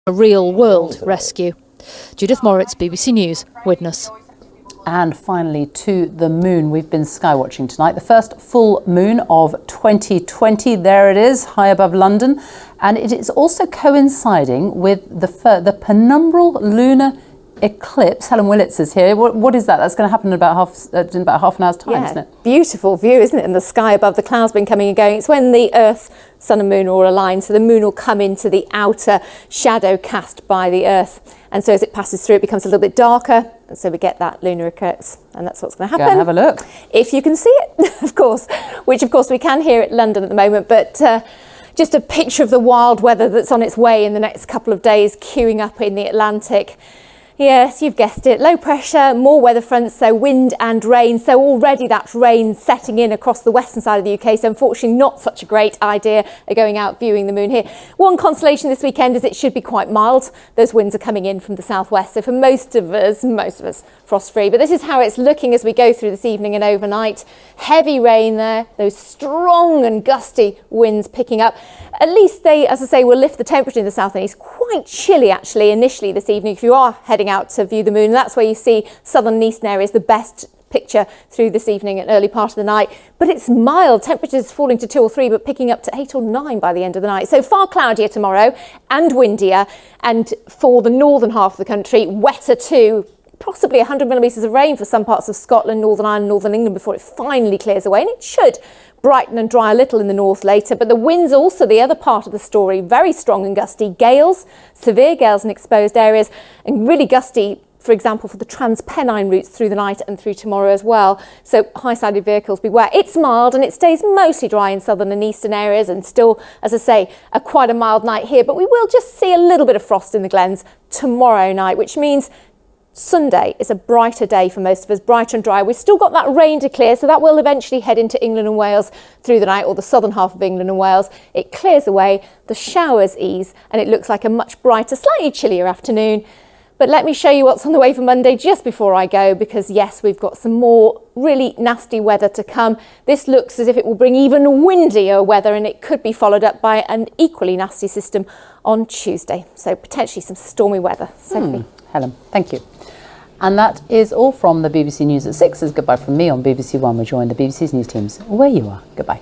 A real-world rescue. Judith Moritz, BBC News, Widnes. And finally to the moon. We've been skywatching tonight. The first full moon of 2020. There it is, high above London. And it is also coinciding with the penumbral lunar eclipse. Helen Willetts is here. What is that? That's going to happen in about half an hour's time, isn't it? Beautiful view, isn't it? In the sky above, the clouds been coming and going. It's when the Earth, Sun and Moon are all aligned, so the moon will come into the outer shadow cast by the Earth. And so as it passes through, it becomes a little bit darker, and so we get that lunar eclipse, and that's what's going to happen. Go and have a look. If you can see it, of course, which of course we can here at London at the moment, but just a picture of the wild weather that's on its way in the next couple of days, queuing up in the Atlantic. Yes, you've guessed it. Low pressure, more weather fronts, so wind and rain. So already that's rain setting in across the western side of the UK. So unfortunately not such a great idea of going out viewing the moon here. One consolation this weekend is it should be quite mild. Those winds are coming in from the southwest. So for most of us, frost free. But this is how it's looking as we go through this evening and overnight. Heavy rain there, those strong and gusty winds picking up. At least they, as I say, will lift the temperature in the south and east. Quite chilly actually initially this evening if you are heading out to view the moon. That's where you see southern and eastern areas, the best picture through this evening and early part of the night. But it's mild, temperatures falling to 2 or 3 but picking up to 8 or 9 by the end of the night. So far cloudier tomorrow and windier, and for the northern half of the country wetter too. Possibly 100 millimetres of rain for some parts of Scotland, Northern Ireland, Northern England before it finally clears away, and it should brighten and dry a little in the north later. But the winds also the other part of the story, very strong and gusty. Gales, severe gales in exposed areas, and really gusty, for example, for the Transpennine routes through the night and through tomorrow as well. So high-sided vehicles beware. It's mild and it stays mostly dry in southern and eastern areas, and still, as I say, quite a mild night here. But we will just see a little bit of frost in the glens tomorrow night, which means Sunday is a brighter day for most of us, brighter and dry. We've still got that rain to clear, so that will eventually head into England and Wales through the night, or the southern half of England and Wales. It clears away, the showers ease, and it looks like a much brighter, slightly chillier afternoon. But let me show you what's on the way for Monday just before I go, because yes, we've got some more really nasty weather to come. This looks as if it will bring even windier weather, and it could be followed up by an equally nasty system on Tuesday. So potentially some stormy weather. Sophie. Helen, thank you. And that is all from the BBC News at 6. It's goodbye from me on BBC One. We're joined the BBC's news teams where you are. Goodbye.